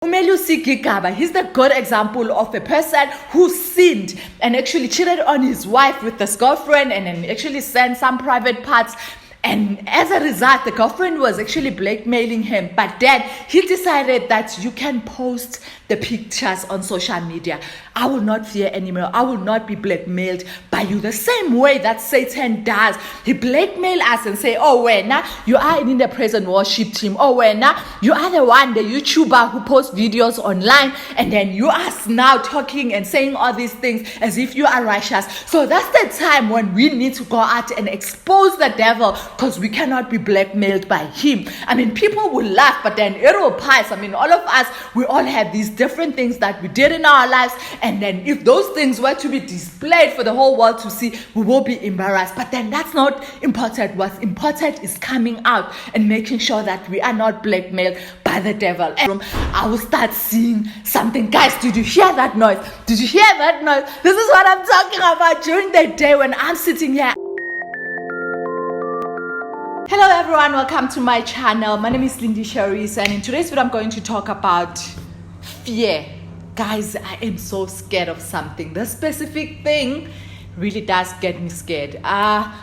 Umelusi Gigaba, he's the good example of a person who sinned and actually cheated on his wife with his girlfriend and then actually sent some private parts. And as a result, the girlfriend was actually blackmailing him. But then he decided that you can post the pictures on social media. I will not fear anymore. I will not be blackmailed by you. The same way that Satan does. He blackmail us and say, oh, now you are in the praise and worship team. Oh, now you are the one, the YouTuber who posts videos online. And then you are now talking and saying all these things as if you are righteous. So that's the time when we need to go out and expose the devil, because we cannot be blackmailed by him. I mean, people will laugh, but then it will pass. I mean, all of us, we all have these different things that we did in our lives. And then if those things were to be displayed for the whole world to see, we will be embarrassed. But then that's not important. What's important is coming out and making sure that we are not blackmailed by the devil. And I will start seeing something. Guys, did you hear that noise? Did you hear that noise? This is what I'm talking about during the day when I'm sitting here. Hello everyone, welcome to my channel. My name is Lindy Cherise, and in today's video I'm going to talk about fear. Guys, I am so scared of something. This specific thing really does get me scared.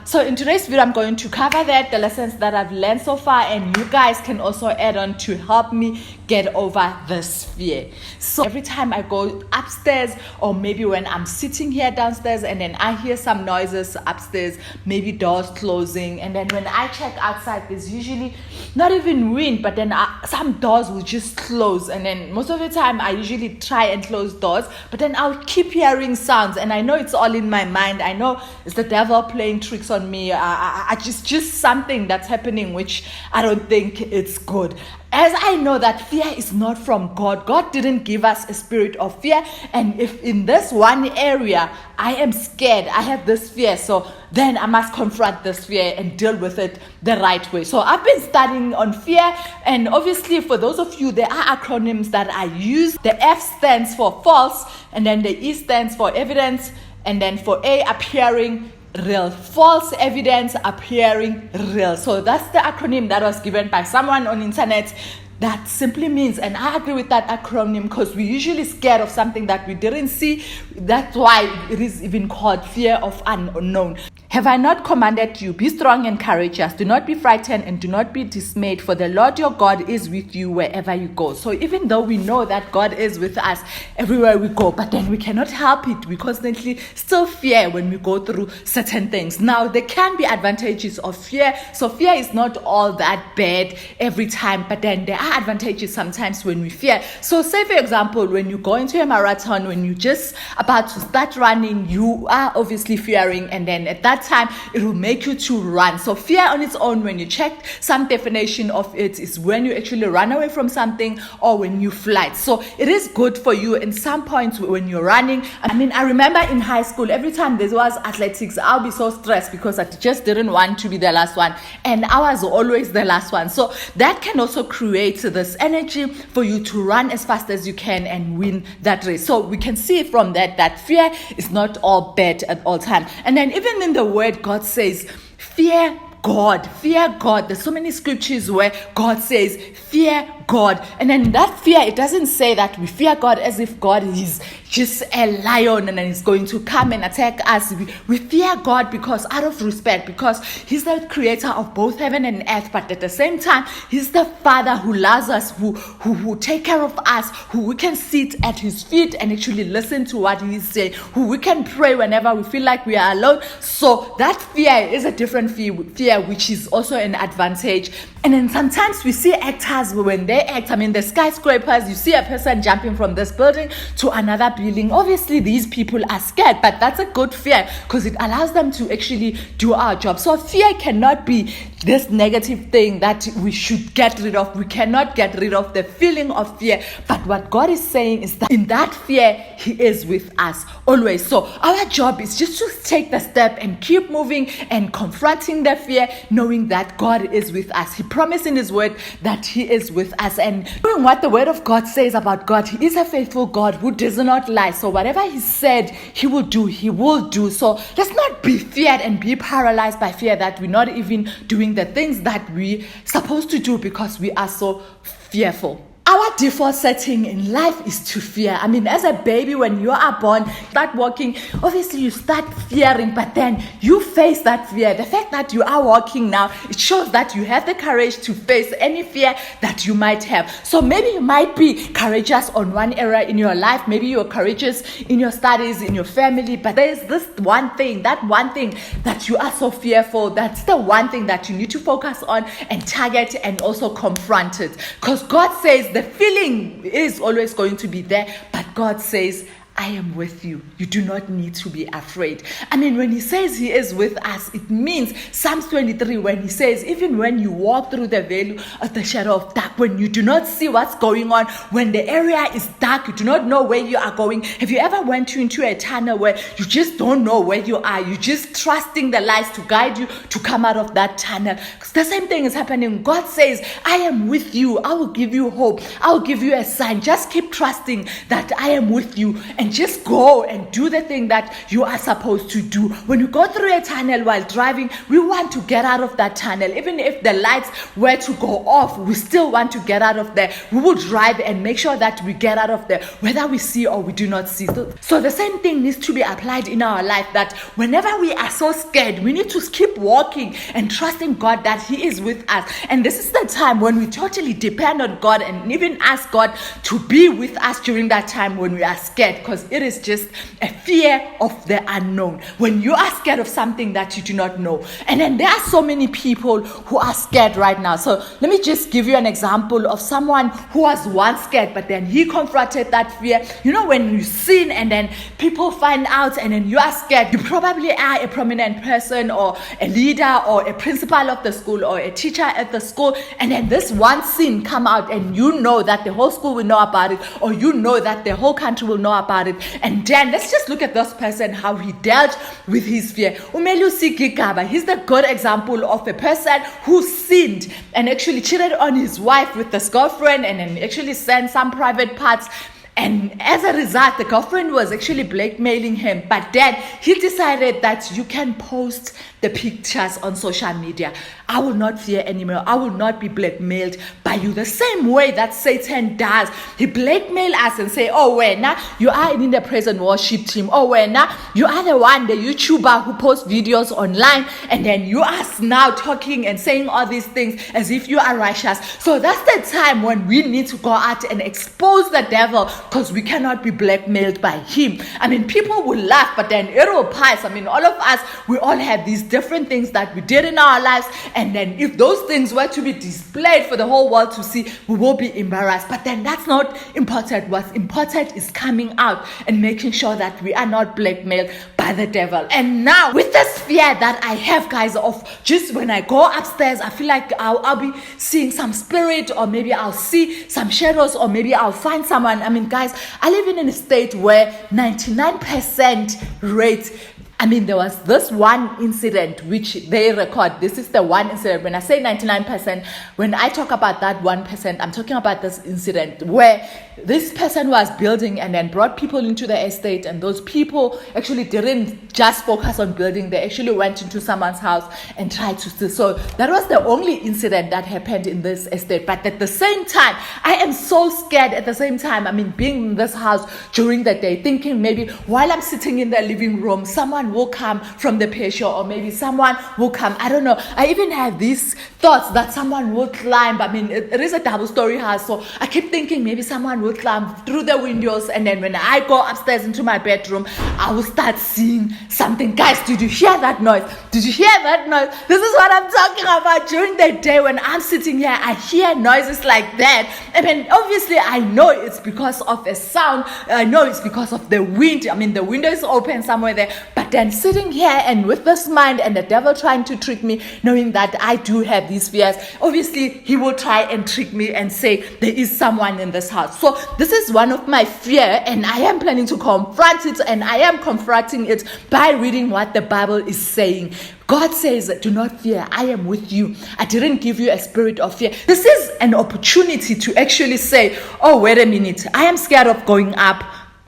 So in today's video I'm going to cover that, the lessons that I've learned so far, and you guys can also add on to help me get over this fear. So every time I go upstairs, or maybe when I'm sitting here downstairs and then I hear some noises upstairs, maybe doors closing, and then when I check outside there's usually not even wind, but then some doors will just close, and then most of the time I usually try and close doors, but then I'll keep hearing sounds, and I know it's all in my mind. I know it's the devil playing tricks on me. I just something that's happening which I don't think it's good. As I know that fear is not from God. God didn't give us a spirit of fear. And if in this one area I am scared, I have this fear, so then I must confront this fear and deal with it the right way. So I've been studying on fear, and obviously for those of you, there are acronyms that I use. The F stands for false, and then the E stands for evidence, and then for A, appearing real. False evidence appearing real. So that's the acronym that was given by someone on internet. That simply means, and I agree with that acronym, because we're usually scared of something that we didn't see. That's why it is even called fear of unknown. Have I not commanded you? Be strong and courageous. Do not be frightened and do not be dismayed, for the Lord your God is with you wherever you go. So even though we know that God is with us everywhere we go, but then we cannot help it. We constantly still fear when we go through certain things. Now, there can be advantages of fear. So fear is not all that bad every time, but then there are advantages sometimes when we fear. So say, for example, when you go into a marathon, when you're just about to start running, you are obviously fearing, and then at that time it will make you to run. So fear on its own, when you check some definition of it, is when you actually run away from something or when you flight. So it is good for you in some points when you're running. I mean, I remember in high school, every time there was athletics, I'll be so stressed because I just didn't want to be the last one, and I was always the last one. So that can also create this energy for you to run as fast as you can and win that race. So we can see from that fear is not all bad at all time. And then even in the word, God says, fear God, fear God. There's so many scriptures where God says, fear God. And then that fear, it doesn't say that we fear God as if God is just a lion and then he's going to come and attack us. We fear God because out of respect, because he's the creator of both heaven and earth, but at the same time, he's the Father who loves us, who take care of us, who we can sit at his feet and actually listen to what he's saying, who we can pray whenever we feel like we are alone. So that fear is a different fear, which is also an advantage. And then sometimes we see actors when they act, I mean, the skyscrapers, you see a person jumping from this building to another building. Obviously, these people are scared, but that's a good fear because it allows them to actually do our job. So fear cannot be this negative thing that we should get rid of. We cannot get rid of the feeling of fear. But what God is saying is that in that fear, he is with us always. So our job is just to take the step and keep moving and confronting the fear, knowing that God is with us. He promised in his word that he is with us, and doing what the word of God says about God. He is a faithful God who does not lie. So whatever he said he will do, he will do. So let's not be feared and be paralyzed by fear that we're not even doing the things that we're supposed to do because we are so fearful. Our default setting in life is to fear. I mean, as a baby, when you are born, start walking, obviously you start fearing, but then you face that fear. The fact that you are walking now, it shows that you have the courage to face any fear that you might have. So maybe you might be courageous on one area in your life. Maybe you're courageous in your studies, in your family, but there's this one thing, that one thing that you are so fearful. That's the one thing that you need to focus on and target and also confront it. Because God says the feeling is always going to be there, but God says, I am with you. You do not need to be afraid. I mean, when he says he is with us, it means Psalms 23, when he says, even when you walk through the valley of the shadow of dark, when you do not see what's going on, when the area is dark, you do not know where you are going. Have you ever went into a tunnel where you just don't know where you are? You're just trusting the lights to guide you to come out of that tunnel. The same thing is happening. God says, I am with you. I will give you hope. I will give you a sign. Just keep trusting that I am with you, and just go and do the thing that you are supposed to do. When you go through a tunnel while driving, we want to get out of that tunnel. Even if the lights were to go off, we still want to get out of there. We will drive and make sure that we get out of there, whether we see or we do not see. So the same thing needs to be applied in our life, that whenever we are so scared, we need to keep walking and trusting God that he is with us. And this is the time when we totally depend on God and even ask God to be with us during that time when we are scared, because it is just a fear of the unknown. When you are scared of something that you do not know. And then there are so many people who are scared right now. So let me just give you an example of someone who was once scared, but then he confronted that fear. You know, when you sin and then people find out and then you are scared, you probably are a prominent person or a leader or a principal of the school or a teacher at the school, and then this one sin come out and you know that the whole school will know about it, or you know that the whole country will know about it. And then let's just look at this person, how he dealt with his fear. Umelusi Gigaba, he's the good example of a person who sinned and actually cheated on his wife with his girlfriend, and then actually sent some private parts. And as a result, the girlfriend was actually blackmailing him. But then he decided that you can post the pictures on social media. I will not fear anymore. I will not be blackmailed by you. The same way that Satan does. He blackmail us and say, oh, when you are in the praise and worship team. Oh, when you are the one, the YouTuber who posts videos online. And then you are now talking and saying all these things as if you are righteous. So that's the time when we need to go out and expose the devil, because we cannot be blackmailed by him. I mean, people will laugh, but then it will pass. I mean, all of us, we all have these different things that we did in our lives, and then if those things were to be displayed for the whole world to see, we will be embarrassed. But then that's not important. What's important is coming out and making sure that we are not blackmailed by the devil. And now with this fear that I have, guys, of just when I go upstairs, I feel like I'll be seeing some spirit, or maybe I'll see some shadows, or maybe I'll find someone. I mean, guys, I live in a state where 99% rate. I mean, there was this one incident which they record. This is the one incident. When I say 99%, when I talk about that 1%, I'm talking about this incident where this person was building and then brought people into the estate, and those people actually didn't just focus on building. They actually went into someone's house and tried to steal. So that was the only incident that happened in this estate. But at the same time, I am so scared at the same time. I mean, being in this house during the day, thinking maybe while I'm sitting in the living room, someone will come from the patio, or maybe someone will come. I don't know. I even have these thoughts that someone will climb. I mean, it is a double-story house, so I keep thinking maybe someone will climb through the windows, and then when I go upstairs into my bedroom, I will start seeing something. Guys, did you hear that noise? Did you hear that noise? This is what I'm talking about. During the day when I'm sitting here, I hear noises like that. I mean, obviously, I know it's because of a sound. I know it's because of the wind. I mean, the window is open somewhere there. But then sitting here and with this mind and the devil trying to trick me, knowing that I do have these fears, obviously he will try and trick me and say there is someone in this house. So this is one of my fear, and I am planning to confront it, and I am confronting it by reading what the Bible is saying. God says, do not fear, I am with you. I didn't give you a spirit of fear. This is an opportunity to actually say, oh, wait a minute, I am scared of going up.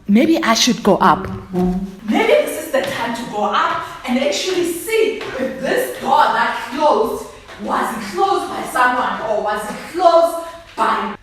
Maybe I should go up. Maybe this is the time to go up and actually see if this door that closed, was it closed by someone, or was it closed by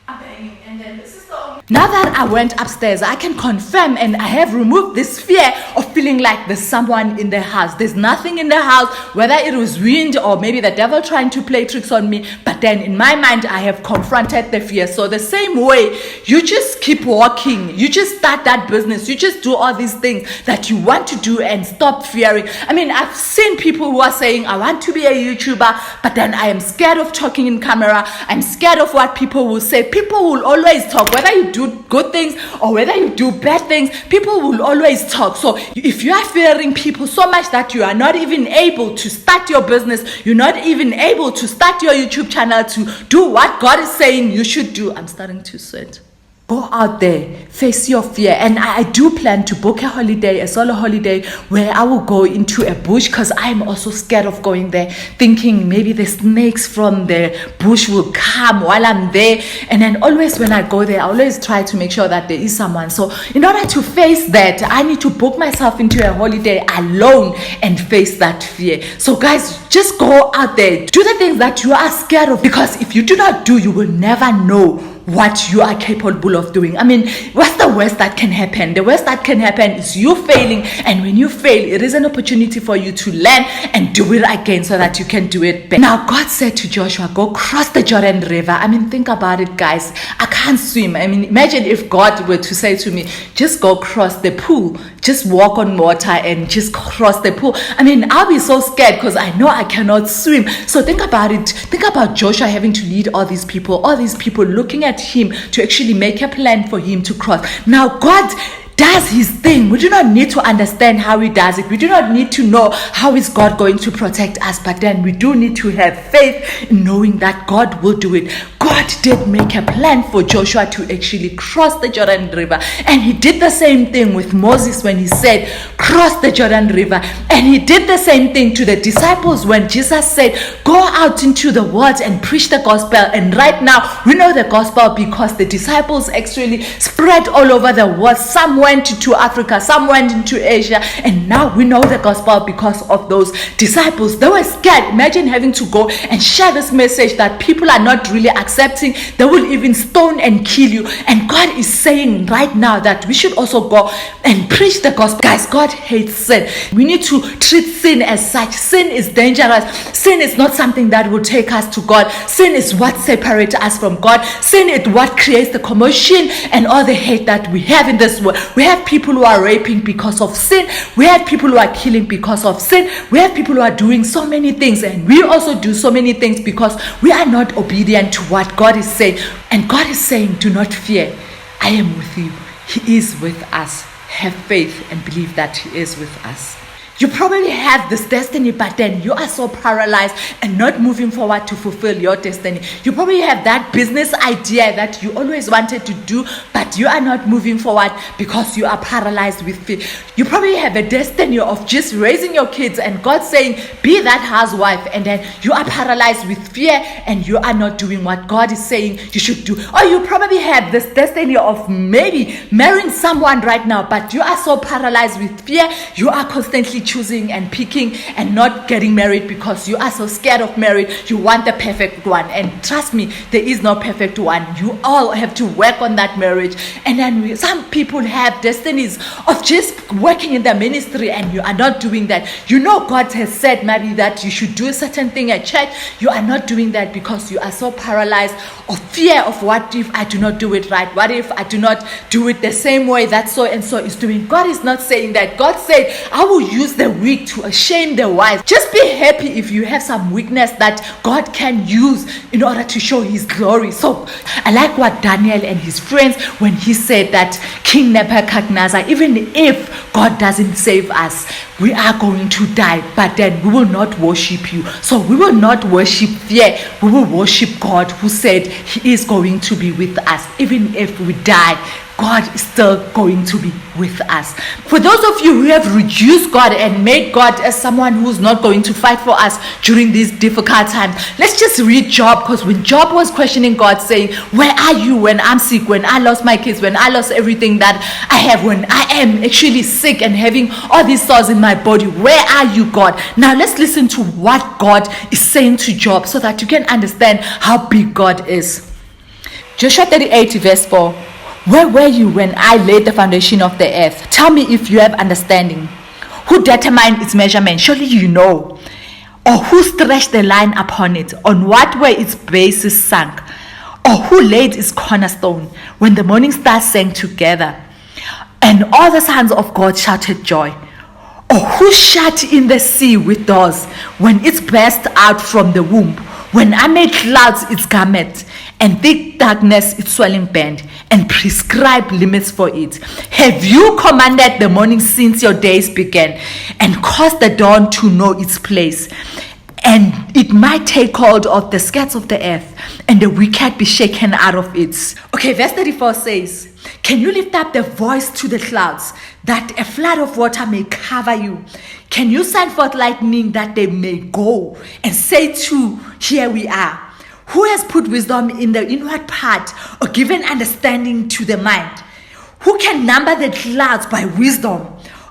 And then this is the only. Now that I went upstairs, I can confirm and I have removed this fear of feeling like there's someone in the house. There's nothing in the house, whether it was wind or maybe the devil trying to play tricks on me. But then in my mind, I have confronted the fear. So the same way, you just keep walking. You just start that business. You just do all these things that you want to do and stop fearing. I mean, I've seen people who are saying, I want to be a YouTuber, but then I am scared of talking in camera. I'm scared of what people will say. People will always talk, whether you do good things or whether you do bad things, people will always talk. So if you are fearing people so much that you are not even able to start your business, you're not even able to start your YouTube channel to do what God is saying you should do. I'm starting to sweat. Go out there, face your fear. And I do plan to book a holiday, a solo holiday, where I will go into a bush, because I'm also scared of going there, thinking maybe the snakes from the bush will come while I'm there. And then always when I go there, I always try to make sure that there is someone. So in order to face that, I need to book myself into a holiday alone and face that fear. So guys, just go out there, do the things that you are scared of, because if you do not do, you will never know what you are capable of doing. I mean, what's the worst that can happen? The worst that can happen is you failing, and when you fail, it is an opportunity for you to learn and do it again so that you can do it better. Now, God said to Joshua, go cross the Jordan River. I mean, think about it, guys. I can't swim. I mean, imagine if God were to say to me, just go cross the pool, just walk on water and just cross the pool. I mean, I'll be so scared because I know I cannot swim. So think about it. Think about Joshua having to lead all these people looking at him to actually make a plan for him to cross. Now, God does his thing. We do not need to understand how he does it. We do not need to know how is God going to protect us, but then we do need to have faith in knowing that God will do it. God did make a plan for Joshua to actually cross the Jordan River, and he did the same thing with Moses when he said, cross the Jordan River. And he did the same thing to the disciples when Jesus said, go out into the world and preach the gospel. And right now, we know the gospel because the disciples actually spread all over the world. Some went to Africa, some went into Asia, and now we know the gospel because of those disciples. They were scared. Imagine having to go and share this message that people are not really accepting. They will even stone and kill you. And God is saying right now that we should also go and preach the gospel. Guys, God hates sin. We need to treat sin as such. Sin is dangerous. Sin is not something that will take us to God. Sin is what separates us from God. Sin is what creates the commotion and all the hate that we have in this world. We have people who are raping because of sin. We have people who are killing because of sin. We have people who are doing so many things, and we also do so many things because we are not obedient to what God is saying. And God is saying, do not fear. I am with you. He is with us. Have faith and believe that He is with us. You probably have this destiny, but then you are so paralyzed and not moving forward to fulfill your destiny. You probably have that business idea that you always wanted to do, but you are not moving forward because you are paralyzed with fear. You probably have a destiny of just raising your kids, and God saying, be that housewife, and then you are paralyzed with fear and you are not doing what God is saying you should do. Or you probably have this destiny of maybe marrying someone right now, but you are so paralyzed with fear, you are constantly choosing and picking and not getting married because you are so scared of marriage. You want the perfect one, and trust me, there is no perfect one. You all have to work on that marriage. And then some people have destinies of just working in the ministry, and you are not doing that. You know God has said maybe that you should do a certain thing at church. You are not doing that because you are so paralyzed of fear of what if I do not do it right? What if I do not do it the same way that so and so is doing? God is not saying that. God said, I will use the weak to shame the wise. Just be happy if you have some weakness that God can use in order to show His glory. So I like what Daniel and his friends, when he said that King Nebuchadnezzar, even if God doesn't save us, we are going to die, but then we will not worship you. So we will not worship fear. We will worship God, who said He is going to be with us. Even if we die, God is still going to be with us. For those of you who have reduced God and made God as someone who's not going to fight for us during these difficult times, let's just read Job, because when Job was questioning God, saying, where are you when I'm sick, when I lost my kids, when I lost everything that I have, when I am actually sick and having all these sores in my body, where are you, God? Now let's listen to what God is saying to Job so that you can understand how big God is. Joshua 38 verse 4. Where were you when I laid the foundation of the earth? Tell me if you have understanding. Who determined its measurement? Surely you know. Or who stretched the line upon it? On what were its bases sunk? Or who laid its cornerstone when the morning stars sang together? And all the sons of God shouted joy. Or who shut in the sea with doors when it burst out from the womb? When I made clouds its garment and thick darkness its swelling band, and prescribed limits for it. Have you commanded the morning since your days began, and caused the dawn to know its place? And it might take hold of the skirts of the earth, and the wicked be shaken out of it. Okay, verse 34 says, can you lift up the voice to the clouds, that a flood of water may cover you? Can you send forth lightning, that they may go, and say to, here we are? Who has put wisdom in the inward part, or given understanding to the mind? Who can number the clouds by wisdom,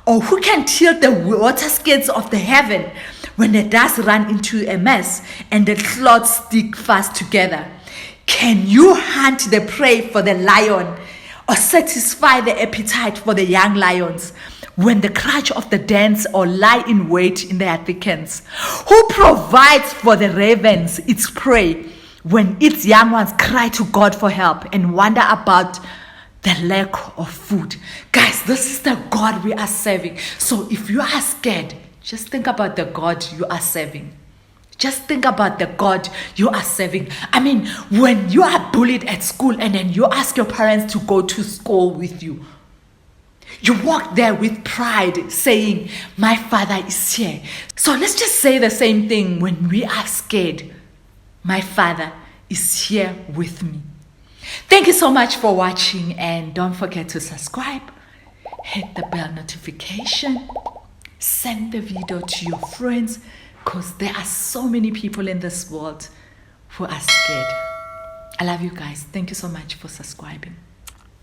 or who can tilt the water skirts of the heaven, when the dust run into a mess and the clouds stick fast together? Can you hunt the prey for the lion, or satisfy the appetite for the young lions, when the crouch of the dens or lie in wait in their thickets? Who provides for the ravens its prey, when its young ones cry to God for help and wonder about the lack of food? Guys, this is the God we are serving. So if you are scared, just think about the God you are serving. Just think about the God you are serving. I mean, when you are bullied at school and then you ask your parents to go to school with you, you walk there with pride saying, my father is here. So let's just say the same thing when we are scared. My father is here with me. Thank you so much for watching, and don't forget to subscribe, hit the bell notification, send the video to your friends, because there are so many people in this world who are scared. I love you guys. Thank you so much for subscribing.